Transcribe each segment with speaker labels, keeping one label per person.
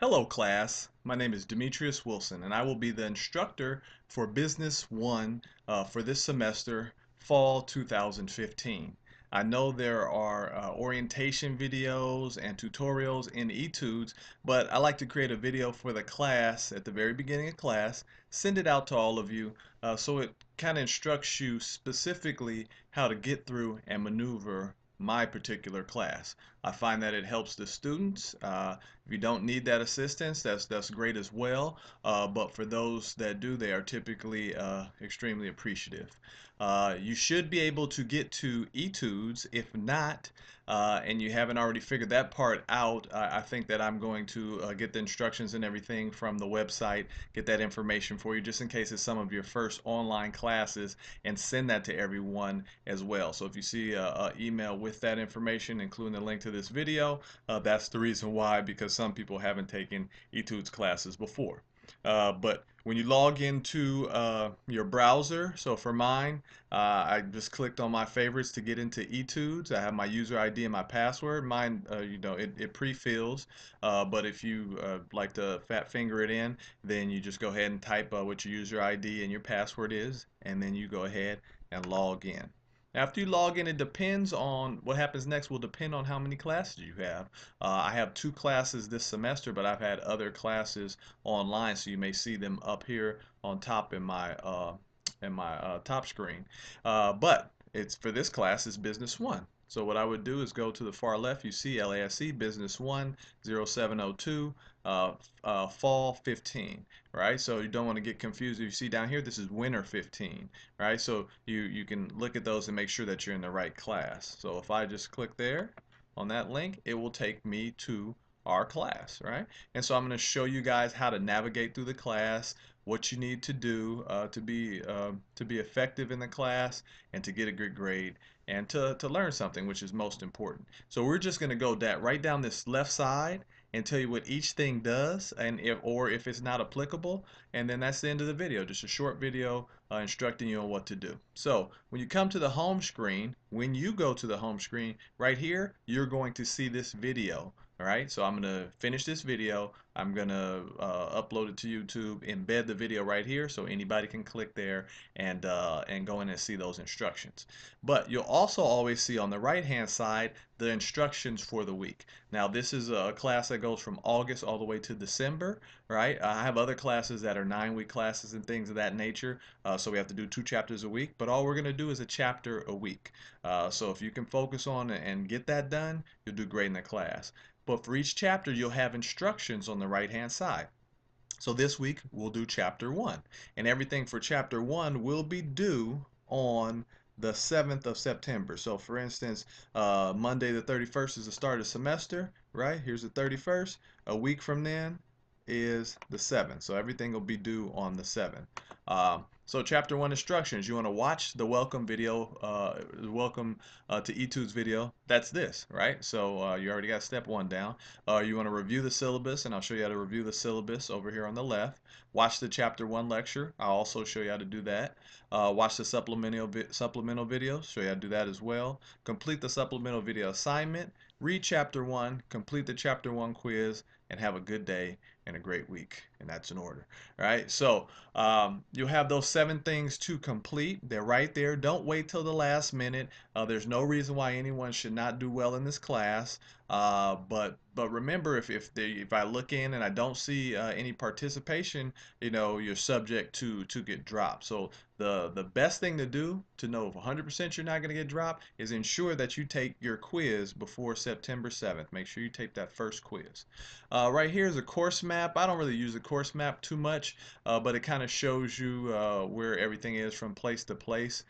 Speaker 1: Hello class, my name is Demetrius Wilson and I will be the instructor for Business 1 for this semester, Fall 2015. I know there are orientation videos and tutorials in etudes, but I like to create a video for the class at the very beginning of class, send it out to all of you so it kind of instructs you specifically how to get through and maneuver my particular class. I find that it helps the students. If you don't need that assistance, that's great as well. But for those that do, they are typically extremely appreciative. You should be able to get to etudes. If not, and you haven't already figured that part out, I think that I'm going to get the instructions and everything from the website, get that information for you just in case it's some of your first online classes, and send that to everyone as well. So if you see an email with that information, including the link to this video, that's the reason why, because some people haven't taken etudes classes before. But when you log into your browser, so for mine, I just clicked on my favorites to get into etudes. I have my user ID and my password. Mine, it pre-fills, but if you like to fat finger it in, then you just go ahead and type what your user ID and your password is, and then you go ahead and log in. After you log in, it depends on what happens next will depend on how many classes you have. I have 2 classes this semester, but I've had other classes online, so you may see them up here on top in my top screen. But it's for this class is Business 1. So what I would do is go to the far left. You see LASC Business 1 0702 Fall 15, right? So you don't want to get confused. If you see down here, this is Winter 15, right? So you can look at those and make sure that you're in the right class. So if I just click there on that link, it will take me to our class, right? And so I'm going to show you guys how to navigate through the class, what you need to do to be effective in the class and to get a good grade and to learn something, which is most important. So we're just going to go right down this left side and tell you what each thing does, and if it's not applicable, and then that's the end of the video. Just a short video instructing you on what to do. So when you come to the home screen, when you go to the home screen right here, you're going to see this video. All right, so I'm going to finish this video. I'm going to upload it to YouTube, embed the video right here so anybody can click there and go in and see those instructions. But you'll also always see on the right hand side the instructions for the week. Now this is a class that goes from August all the way to December, right? I have other classes that are 9-week classes and things of that nature, so we have to do 2 chapters a week, but all we're going to do is a chapter a week. So if you can focus on it and get that done, you'll do great in the class. But for each chapter, you'll have instructions on the right-hand side. So this week, we'll do chapter 1. And everything for chapter 1 will be due on the 7th of September. So for instance, Monday the 31st is the start of the semester, right? Here's the 31st. A week from then is the 7th. So everything will be due on the 7th. So chapter 1 instructions, you want to watch the welcome video, welcome to etudes video. That's this, right? So you already got step 1 down. You want to review the syllabus, and I'll show you how to review the syllabus over here on the left. Watch the chapter 1 lecture. I'll also show you how to do that. Watch the supplemental videos. Show you how to do that as well. Complete the supplemental video assignment. Read chapter 1. Complete the chapter 1 quiz, and have a good day and a great week. And that's in order. All right. So you'll have those 7 things to complete. They're right there. Don't wait till the last minute. There's no reason why anyone should not do well in this class. But remember, if I look in and I don't see any participation, you're subject to get dropped. So the best thing to do to know if 100% you're not going to get dropped is ensure that you take your quiz before September 7th. Make sure you take that first quiz. Right here is a course map. I don't really use the course map too much, but it kind of shows you where everything is from place to place.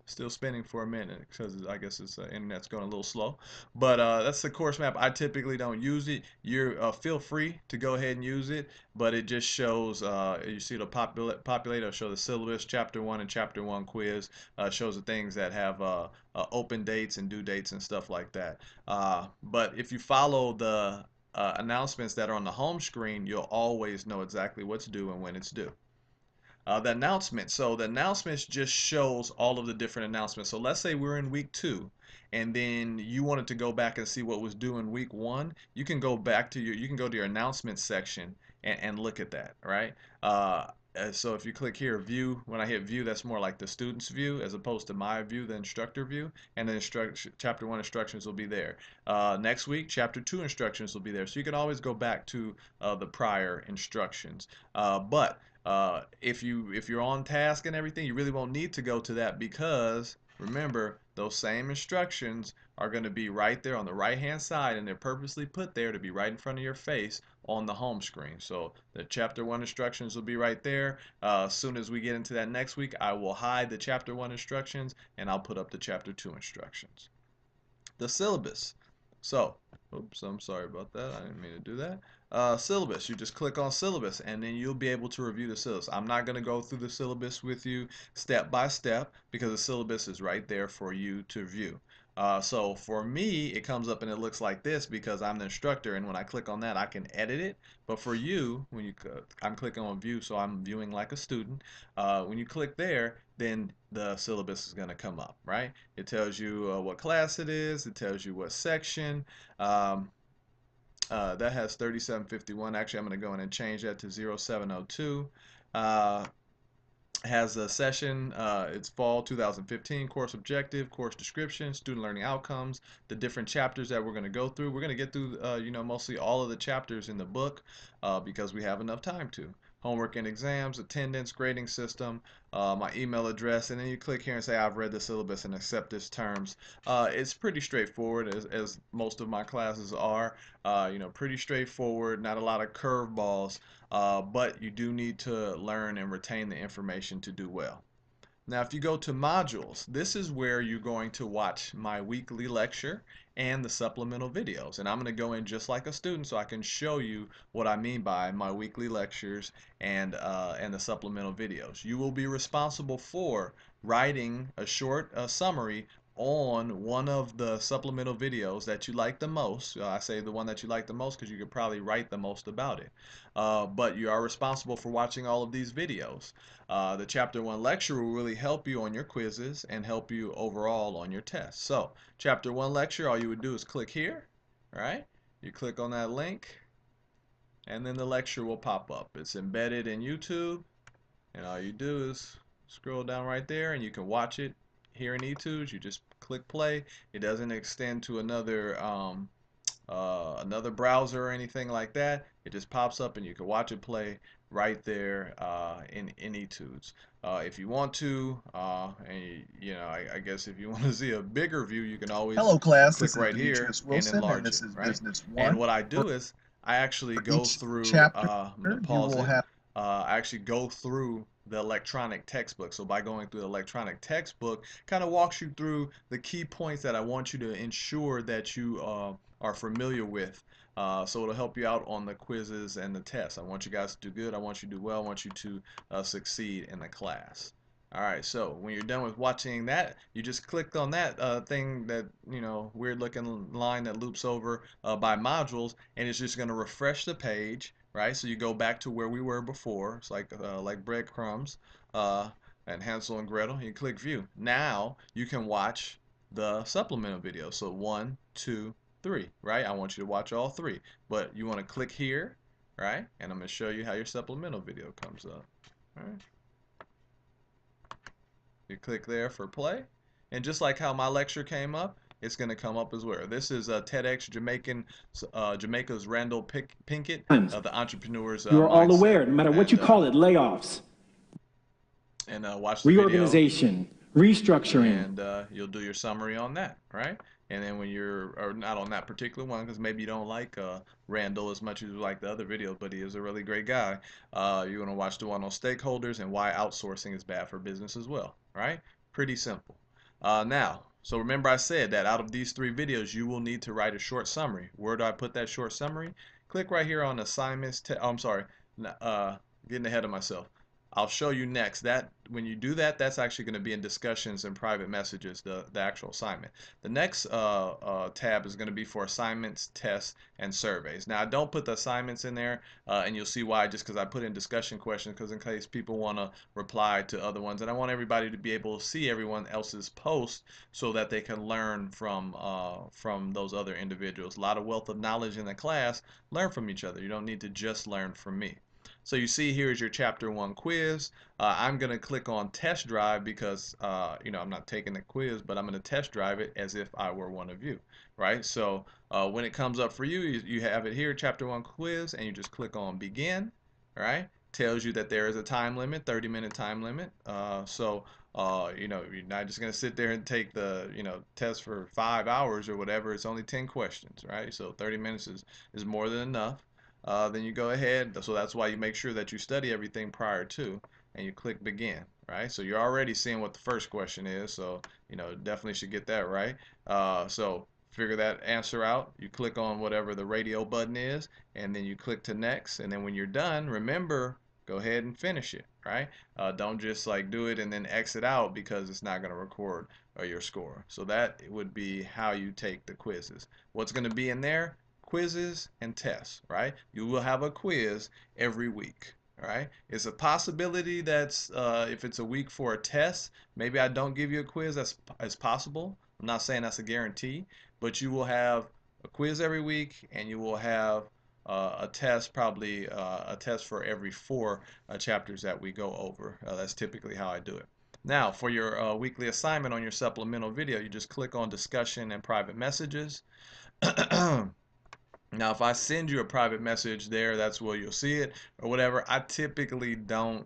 Speaker 1: Still spinning for a minute because I guess it's internet's going a little slow, but that's the course map. I typically don't use it. You feel free to go ahead and use it, but it just shows you see the populate. It'll show the syllabus, chapter 1 and chapter 1 quiz. Shows the things that have open dates and due dates and stuff like that. But if you follow the announcements that are on the home screen, you'll always know exactly what's due and when it's due. The announcement. So the announcements just shows all of the different announcements. So let's say we're in week 2, and then you wanted to go back and see what was due in week 1. You can go back to you can go to your announcements section and look at that, right? So if you click here, view, when I hit view, that's more like the student's view as opposed to my view, the instructor view, and then chapter 1 instructions will be there. Next week, chapter 2 instructions will be there. So you can always go back to the prior instructions. But if you're on task and everything, you really won't need to go to that, because remember, those same instructions are going to be right there on the right hand side, and they're purposely put there to be right in front of your face on the home screen. So the chapter 1 instructions will be right there. As soon as we get into that next week, I will hide the chapter 1 instructions and I'll put up the chapter 2 instructions. The syllabus. So, oops, I'm sorry about that. I didn't mean to do that. Syllabus. You just click on syllabus and then you'll be able to review the syllabus. I'm not going to go through the syllabus with you step by step because the syllabus is right there for you to view. So for me, it comes up and it looks like this because I'm the instructor, and when I click on that, I can edit it. But for you, I'm clicking on view, so I'm viewing like a student. When you click there, then the syllabus is going to come up, right? It tells you what class it is. It tells you what section. Um, that has 3751. Actually, I'm going to go in and change that to 0702. Has a session. It's fall 2015, course objective, course description, student learning outcomes, the different chapters that we're going to go through. We're going to get through mostly all of the chapters in the book because we have enough time to. Homework and exams, attendance, grading system, my email address, and then you click here and say I've read the syllabus and accept its terms. It's pretty straightforward, as most of my classes are. Pretty straightforward, not a lot of curveballs, but you do need to learn and retain the information to do well. Now, if you go to modules, this is where you're going to watch my weekly lecture and the supplemental videos. And I'm going to go in just like a student so I can show you what I mean by my weekly lectures and the supplemental videos. You will be responsible for writing a short summary on one of the supplemental videos that you like the most. I say the one that you like the most because you could probably write the most about it. But you are responsible for watching all of these videos. The chapter 1 lecture will really help you on your quizzes and help you overall on your tests. So chapter 1 lecture, all you would do is click here, right? You click on that link and then the lecture will pop up. It's embedded in YouTube, and all you do is scroll down right there and you can watch it here in eTubes. You just click play. It doesn't extend to another browser or anything like that. It just pops up and you can watch it play right there in eTubes. If you want to, I guess if you want to see a bigger view, you can always
Speaker 2: Hello class,
Speaker 1: click
Speaker 2: this is
Speaker 1: right here
Speaker 2: Demetrius
Speaker 1: and
Speaker 2: Wilson, and
Speaker 1: enlarge
Speaker 2: this
Speaker 1: it,
Speaker 2: is
Speaker 1: right?
Speaker 2: Business
Speaker 1: And
Speaker 2: 1.
Speaker 1: what I do is I actually
Speaker 2: For
Speaker 1: go
Speaker 2: each
Speaker 1: through,
Speaker 2: chapter,
Speaker 1: I'm going to
Speaker 2: you
Speaker 1: pause
Speaker 2: will
Speaker 1: it.
Speaker 2: have
Speaker 1: I actually go through the electronic textbook. So by going through the electronic textbook, kind of walks you through the key points that I want you to ensure that you are familiar with. So it'll help you out on the quizzes and the tests. I want you guys to do good. I want you to do well. I want you to succeed in the class. All right, so when you're done with watching that, you just click on that thing, that weird looking line that loops over by modules, and it's just going to refresh the page, right? So you go back to where we were before. It's like breadcrumbs and Hansel and Gretel. You click view. Now you can watch the supplemental video. So 1, 2, 3, right? I want you to watch all 3, but you want to click here, right? And I'm going to show you how your supplemental video comes up. All right. You click there for play, and just like how my lecture came up, it's going to come up as well. This is TEDx Jamaica's Randall Pinkett, the entrepreneur's
Speaker 3: You are all
Speaker 1: mindset.
Speaker 3: aware, no matter what
Speaker 1: And
Speaker 3: you call it, layoffs,
Speaker 1: watch the video,
Speaker 3: reorganization, restructuring.
Speaker 1: and you'll do your summary on that, right? And then when or not on that particular one, because maybe you don't like Randall as much as you like the other videos, but he is a really great guy. You're going to watch the one on stakeholders and why outsourcing is bad for business as well, right? Pretty simple. So remember I said that out of these 3 videos, you will need to write a short summary. Where do I put that short summary? Click right here on assignments. I'm sorry, getting ahead of myself. I'll show you next that when you do that, that's actually going to be in discussions and private messages, the actual assignment. The next tab is going to be for assignments, tests, and surveys. Now, I don't put the assignments in there, and you'll see why, just because I put in discussion questions, because in case people want to reply to other ones. And I want everybody to be able to see everyone else's post so that they can learn from those other individuals. A lot of wealth of knowledge in the class. Learn from each other. You don't need to just learn from me. So you see here is your chapter 1 quiz. I'm going to click on test drive because I'm not taking the quiz, but I'm going to test drive it as if I were one of you, right? So when it comes up for you, you have it here, chapter 1 quiz, and you just click on begin, all right? Tells you that there is a time limit, 30-minute time limit. You're not just going to sit there and take the test for 5 hours or whatever. It's only 10 questions, right? So 30 minutes is more than enough. Then you go ahead. So that's why you make sure that you study everything prior to, and you click begin, right? So you're already seeing what the first question is. So definitely should get that right. So figure that answer out. You click on whatever the radio button is, and then you click to next. And then when you're done, remember, go ahead and finish it, right? Don't just like do it and then exit out because it's not going to record your score. So that would be how you take the quizzes. What's going to be in there? Quizzes and tests, right? You will have a quiz every week, all right? It's a possibility that's if it's a week for a test, maybe I don't give you a quiz. That's possible. I'm not saying that's a guarantee, but you will have a quiz every week, and you will have a test, probably a test for every 4 chapters that we go over. That's typically how I do it. Now, for your weekly assignment on your supplemental video, you just click on discussion and private messages. Now, if I send you a private message there, that's where you'll see it or whatever. I typically don't,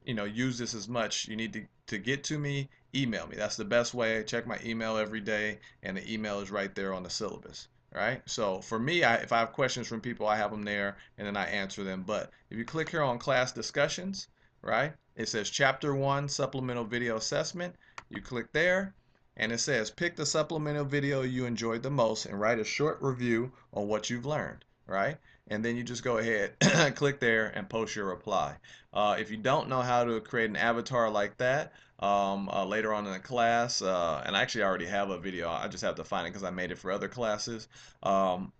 Speaker 1: use this as much. You need to get to me, email me. That's the best way. Check my email every day, and the email is right there on the syllabus. Right? So for me, if I have questions from people, I have them there, and then I answer them. But if you click here on class discussions, right, it says Chapter 1 Supplemental Video Assessment. You click there, and it says pick the supplemental video you enjoyed the most and write a short review on what you've learned, right? And then you just go ahead, click there, and post your reply. If you don't know how to create an avatar like that, later on in the class, and I actually already have a video, I just have to find it because I made it for other classes. I'll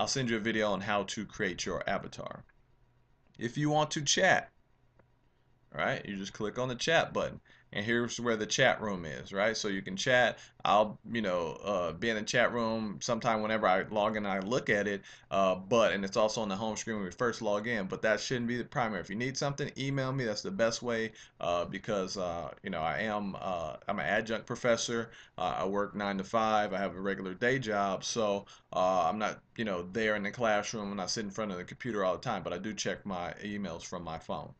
Speaker 1: send you a video on how to create your avatar. If you want to chat, right? You just click on the chat button, and here's where the chat room is, right? So you can chat. I'll, be in the chat room sometime whenever I log in and I look at it, and it's also on the home screen when we first log in, but that shouldn't be the primary. If you need something, email me. That's the best way, because, I'm an adjunct professor. I work 9 to 5. I have a regular day job, so I'm not, there in the classroom. I'm not sitting in front of the computer all the time, but I do check my emails from my phone.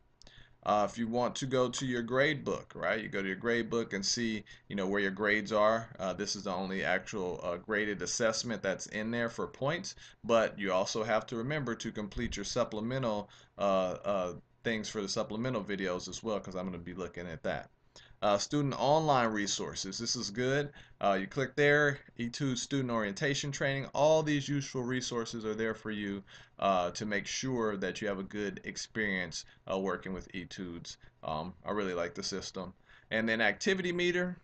Speaker 1: If you want to go to your grade book, right, you go to your grade book and see, where your grades are. This is the only actual graded assessment that's in there for points, but you also have to remember to complete your supplemental things for the supplemental videos as well, because I'm going to be looking at that. Student online resources. This is good. You click there, Etudes student orientation training. All these useful resources are there for you to make sure that you have a good experience working with Etudes. I really like the system. And then activity meter.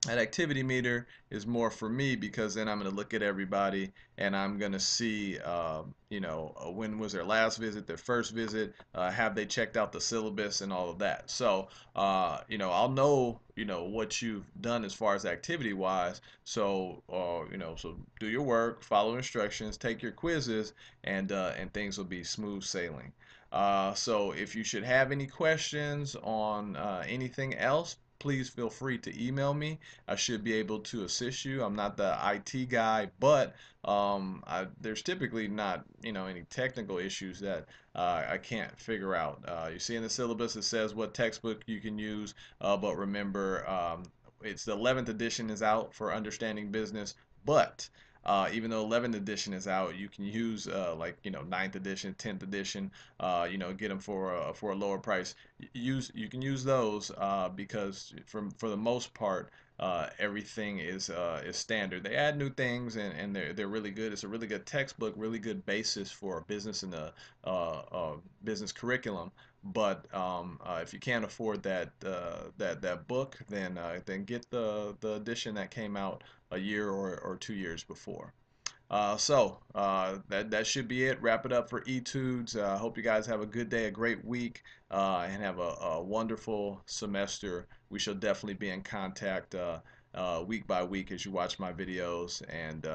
Speaker 1: That activity meter is more for me because then I'm going to look at everybody and I'm going to see, when was their last visit, their first visit, have they checked out the syllabus and all of that. So, I'll know, what you've done as far as activity wise. So, so do your work, follow instructions, take your quizzes, and things will be smooth sailing. So if you should have any questions on anything else, please feel free to email me. I should be able to assist you. I'm not the IT guy, but there's typically not, any technical issues that I can't figure out. You see in the syllabus it says what textbook you can use, but remember, it's the 11th edition is out for Understanding Business, but even though 11th edition is out, you can use ninth edition, 10th edition, get them for a lower price. You can use those because for the most part, everything is standard. They add new things, and they're really good. It's a really good textbook, really good basis for business and a business curriculum. But if you can't afford that book, then get the edition that came out a year or 2 years before. That should be it. Wrap it up for Etudes. Hope you guys have a good day, a great week, and have a wonderful semester. We shall definitely be in contact week by week as you watch my videos, and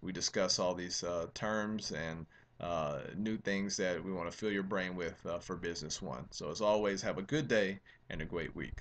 Speaker 1: we discuss all these terms and new things that we want to fill your brain with for Business One. So as always, have a good day and a great week.